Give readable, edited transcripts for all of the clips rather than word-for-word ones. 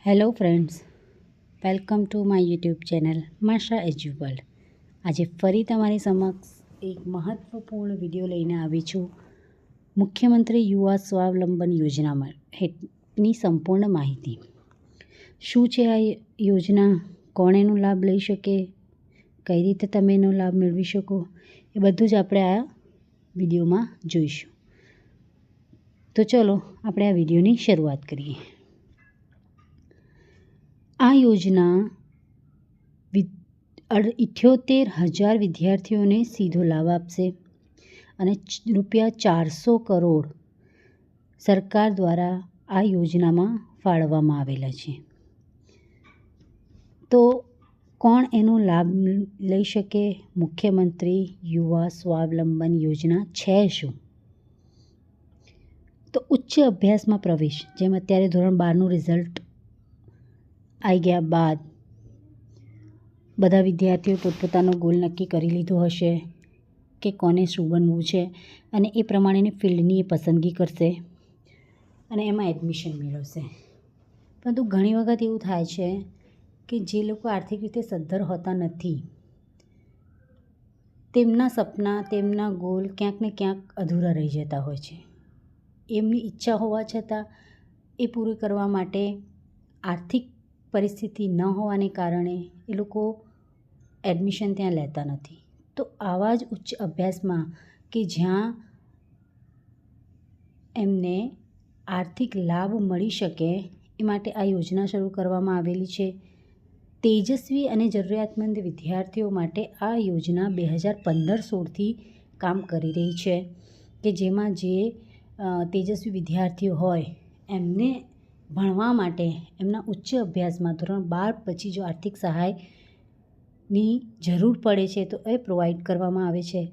Hello friends, welcome to my YouTube channel માશા as usual. આજે ફરી તમારી સમક્ષ એક મહત્ત્વપૂર્ણ વિડીયો લઈને આવી છું. મુખ્યમંત્રી યુવા સ્વાવલંબન યોજનાની સંપૂર્ણ માહિતી. શું છે આ યોજના, કોણ એનો લાભ લઈ શકે, કઈ રીતે તમે એનો લાભ મેળવી શકો, એ બધું જ આપણે આ વિડીયોમાં જોઈશું. તો ચલો આપણે આ વિડીયોની શરૂઆત કરીએ. આ યોજના 78,000 વિદ્યાર્થીઓને સીધો લાભ આપશે અને ₹400 કરોડ સરકાર દ્વારા આ યોજનામાં ફાળવવામાં આવેલા છે. તો કોણ એનો લાભ લઈ શકે? મુખ્યમંત્રી યુવા સ્વાવલંબન યોજના છે શું? તો ઉચ્ચ અભ્યાસમાં પ્રવેશ, જેમ અત્યારે ધોરણ 12નું રિઝલ્ટ આવી ગયા બાદ બધા વિદ્યાર્થીઓ પોતપોતાનો ગોલ નક્કી કરી લીધો હશે કે કોને શું બનવું છે, અને એ પ્રમાણેની ફિલ્ડની એ પસંદગી કરશે અને એમાં એડમિશન મેળવશે. પરંતુ ઘણી વખત એવું થાય છે કે જે લોકો આર્થિક રીતે સદ્ધર હોતા નથી, તેમના સપના, તેમના ગોલ ક્યાંક ને ક્યાંક અધૂરા રહી જતા હોય છે. એમની ઈચ્છા હોવા છતાં એ પૂરી કરવા માટે આર્થિક પરિસ્થિતિ ન હોવાને કારણે એ લોકો એડમિશન ત્યાં લેતા નથી. તો આવા જ ઉચ્ચ અભ્યાસમાં કે જ્યાં એમને આર્થિક લાભ મળી શકે એ માટે આ યોજના શરૂ કરવામાં આવેલી છે. તેજસ્વી અને જરૂરિયાતમંદ વિદ્યાર્થીઓ માટે આ યોજના 2015-16થી કામ કરી રહી છે, કે જેમાં જે તેજસ્વી વિદ્યાર્થીઓ હોય એમને ભણવા માટે એમના ઉચ્ચ અભ્યાસમાં ધોરણ 12 પછી જો આર્થિક સહાયની જરૂર પડે છે તો એ પ્રોવાઈડ કરવામાં આવે છે.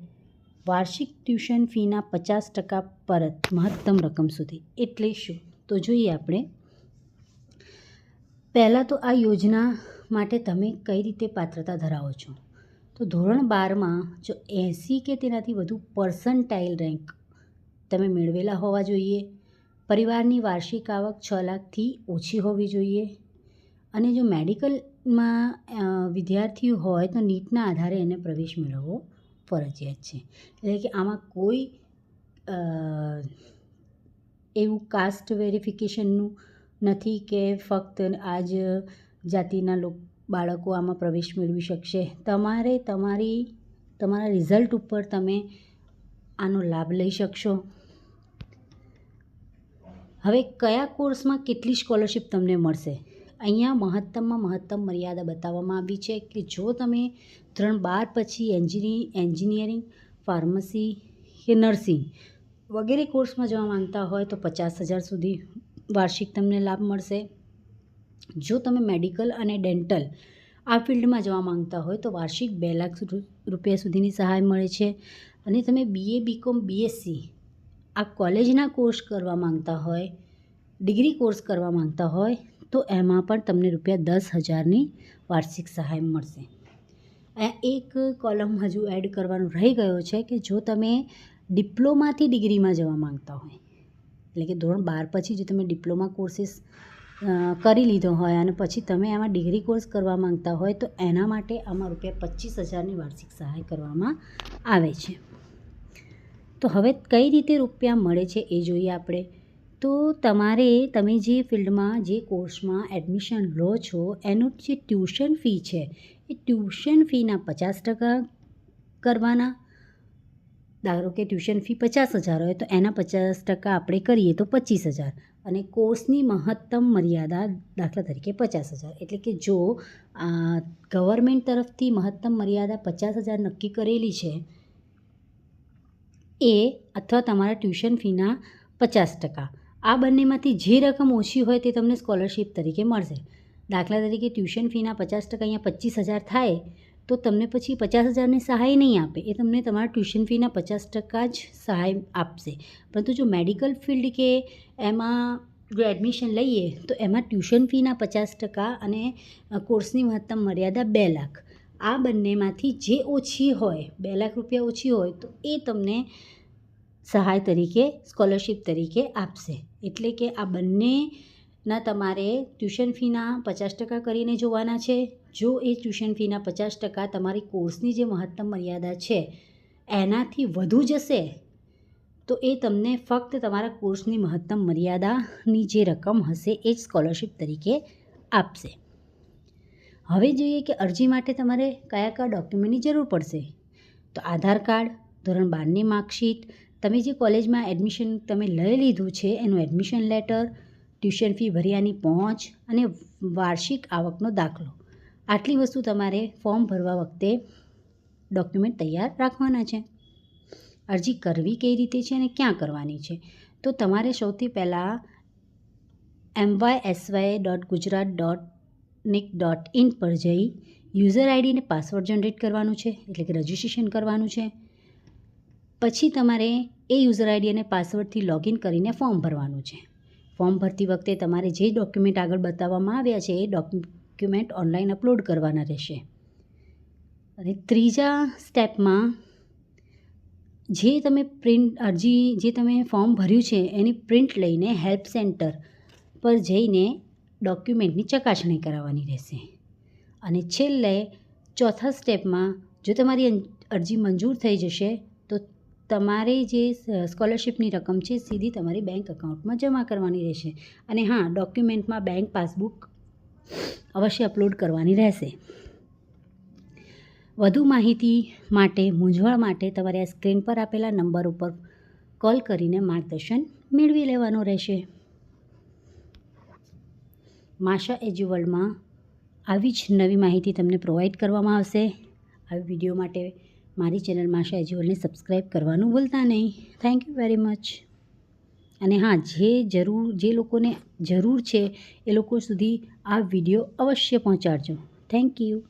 વાર્ષિક ટ્યુશન ફીના 50% પરત મહત્તમ રકમ સુધી. એટલે શું? તો જોઈએ આપણે. પહેલાં તો આ યોજના માટે તમે કઈ રીતે પાત્રતા ધરાવો છો? તો ધોરણ 12માં જો 80 કે તેનાથી વધુ પર્સન્ટાઇલ રેન્ક તમે મેળવેલા હોવા જોઈએ. પરિવારની વાર્ષિક આવક 6 લાખથી ઓછી હોવી જોઈએ. અને જો મેડિકલમાં વિદ્યાર્થીઓ હોય તો નીટના આધારે એને પ્રવેશ મેળવવો ફરજિયાત છે. એટલે કે આમાં કોઈ એવું કાસ્ટ વેરિફિકેશનનું નથી કે ફક્ત આ જ જાતિના બાળકો આમાં પ્રવેશ મેળવી શકશે. તમારે તમારા રિઝલ્ટ ઉપર તમે આનો લાભ લઈ શકશો. હવે કયા કોર્સમાં કેટલી સ્કોલરશિપ તમને મળશે? અહીંયા મહત્તમમાં મહત્તમ મર્યાદા બતાવવામાં આવી છે કે જો તમે ધોરણ 12 પછી એન્જિનિયરિંગ, ફાર્મસી કે નર્સિંગ વગેરે કોર્સમાં જવા માંગતા હોય તો 50,000 સુધી વાર્ષિક તમને લાભ મળશે. જો તમે મેડિકલ અને ડેન્ટલ આ ફિલ્ડમાં જવા માંગતા હોય તો વાર્ષિક 2 લાખ રૂપિયા સુધીની સહાય મળે છે. અને તમે BA, BCom, BSc આ કોલેજના કોર્સ કરવા માંગતા હોય, ડિગ્રી કોર્સ કરવા માંગતા હોય તો એમાં પણ તમને ₹10,000ની વાર્ષિક સહાય મળશે. એક કોલમ હજુ એડ કરવાનો રહી ગયો છે કે જો તમે ડિપ્લોમાથી ડિગ્રીમાં જવા માંગતા હોય, એટલે કે ધોરણ 12 પછી જો તમે ડિપ્લોમા કોર્સીસ કરી લીધો હોય અને પછી તમે એમાં ડિગ્રી કોર્સ કરવા માંગતા હોય તો એના માટે આમાં ₹25,000ની વાર્ષિક સહાય કરવામાં આવે છે. તો હવે કઈ રીતે રૂપિયા મળે છે એ જોઈએ આપણે. તો તમે જે ફિલ્ડમાં, જે કોર્સમાં એડમિશન લો છો એનું જે ટ્યુશન ફી છે એ ટ્યુશન ફીના 50% કરવાના. ધારો કે ટ્યુશન ફી 50,000 હોય તો એના 50% આપણે કરીએ તો 25,000. અને કોર્સની મહત્તમ મર્યાદા દાખલા તરીકે 50,000. એટલે કે જો ગવર્મેન્ટ તરફથી મહત્તમ મર્યાદા 50,000 નક્કી કરેલી છે એ અથવા તમારા ટ્યુશન ફીના 50%, આ બંનેમાંથી જે રકમ ઓછી હોય તે તમને સ્કોલરશિપ તરીકે મળશે. દાખલા તરીકે ટ્યુશન ફીના 50% અહીંયા 25,000 થાય તો તમને પછી 50,000ની સહાય નહીં આપે, એ તમને તમારા ટ્યુશન ફીના 50% જ સહાય આપશે. પરંતુ જો મેડિકલ ફિલ્ડ કે એમાં જો એડમિશન લઈએ તો એમાં ટ્યુશન ફીના 50% અને કોર્સની મહત્તમ મર્યાદા 2 લાખ, આ બંનેમાંથી જે ઓછી હોય, 2 લાખ રૂપિયા ઓછી હોય તો એ તમને સહાય તરીકે, સ્કોલરશિપ તરીકે આપશે. એટલે કે આ બંને ના તમારે ટ્યુશન ફીના 50% કરીને જોવાના છે. જો એ ટ્યુશન ફીના 50% તમારી કોર્સની જે મહત્તમ મર્યાદા છે એનાથી વધુ જશે તો એ તમને ફક્ત તમારા કોર્સની મહત્તમ મર્યાદાની જે રકમ હશે એ જ સ્કોલરશિપ તરીકે આપશે. હવે જોઈએ કે અરજી માટે તમારે કયા કયા ડોક્યુમેન્ટની જરૂર પડશે. તો આધાર કાર્ડ, ધોરણ 12ની માર્કશીટ, તમે જે કોલેજમાં એડમિશન તમે લઈ લીધું છે એનું એડમિશન લેટર, ટ્યુશન ફી ભર્યાની પહોંચ અને વાર્ષિક આવકનો દાખલો. આટલી વસ્તુ તમારે ફોર્મ ભરવા વખતે ડોક્યુમેન્ટ તૈયાર રાખવાના છે. અરજી કરવી કઈ રીતે છે અને ક્યાં કરવાની છે? તો તમારે સૌથી પહેલાં mysy.gujarat.nic.in પર જઈ યુઝર આઈડી અને પાસવર્ડ જનરેટ કરવાનું છે, એટલે કે રજિસ્ટ્રેશન કરવાનું છે. પછી તમારે એ યુઝર આઈડી અને પાસવર્ડથી લોગિન કરીને ફોર્મ ભરવાનું છે. ફોર્મ ભરતી વખતે તમારે જે ડોક્યુમેન્ટ આગળ બતાવવામાં આવ્યા છે એ ડોક્યુમેન્ટ ઓનલાઈન અપલોડ કરવાના રહેશે. અને ત્રીજા સ્ટેપમાં જે તમે જે તમે ફોર્મ ભર્યું છે એની પ્રિન્ટ લઈને હેલ્પ સેન્ટર પર જઈને ડોક્યુમેન્ટની ચકાસણી કરાવવાની રહેશે. અને છેલ્લે ચોથા સ્ટેપમાં જો તમારી અરજી મંજૂર થઈ જશે તો તમારે જે સ્કોલરશિપની રકમ છે સીધી તમારી બેંક એકાઉન્ટમાં જમા કરવાની રહેશે. અને હા, ડોક્યુમેન્ટમાં બેંક પાસબુક અવશ્ય અપલોડ કરવાની રહેશે. વધુ માહિતી માટે, મૂંઝવણ માટે તમારે આ સ્ક્રીન પર આપેલા નંબર ઉપર કોલ કરીને માર્ગદર્શન મેળવી લેવાનું રહેશે. માશા એજ્યુવર્લ્ડમાં આવી જ નવી માહિતી તમને પ્રોવાઈડ કરવામાં આવશે. આ વિડીયો માટે મારી ચેનલ માશા એજ્યુવર્લ્ડને સબસ્ક્રાઈબ કરવાનું ભૂલતા નહીં. Thank you very much. અને હા, જે લોકોને જરૂર છે એ લોકો સુધી આ વિડીયો અવશ્ય પહોંચાડજો. Thank you.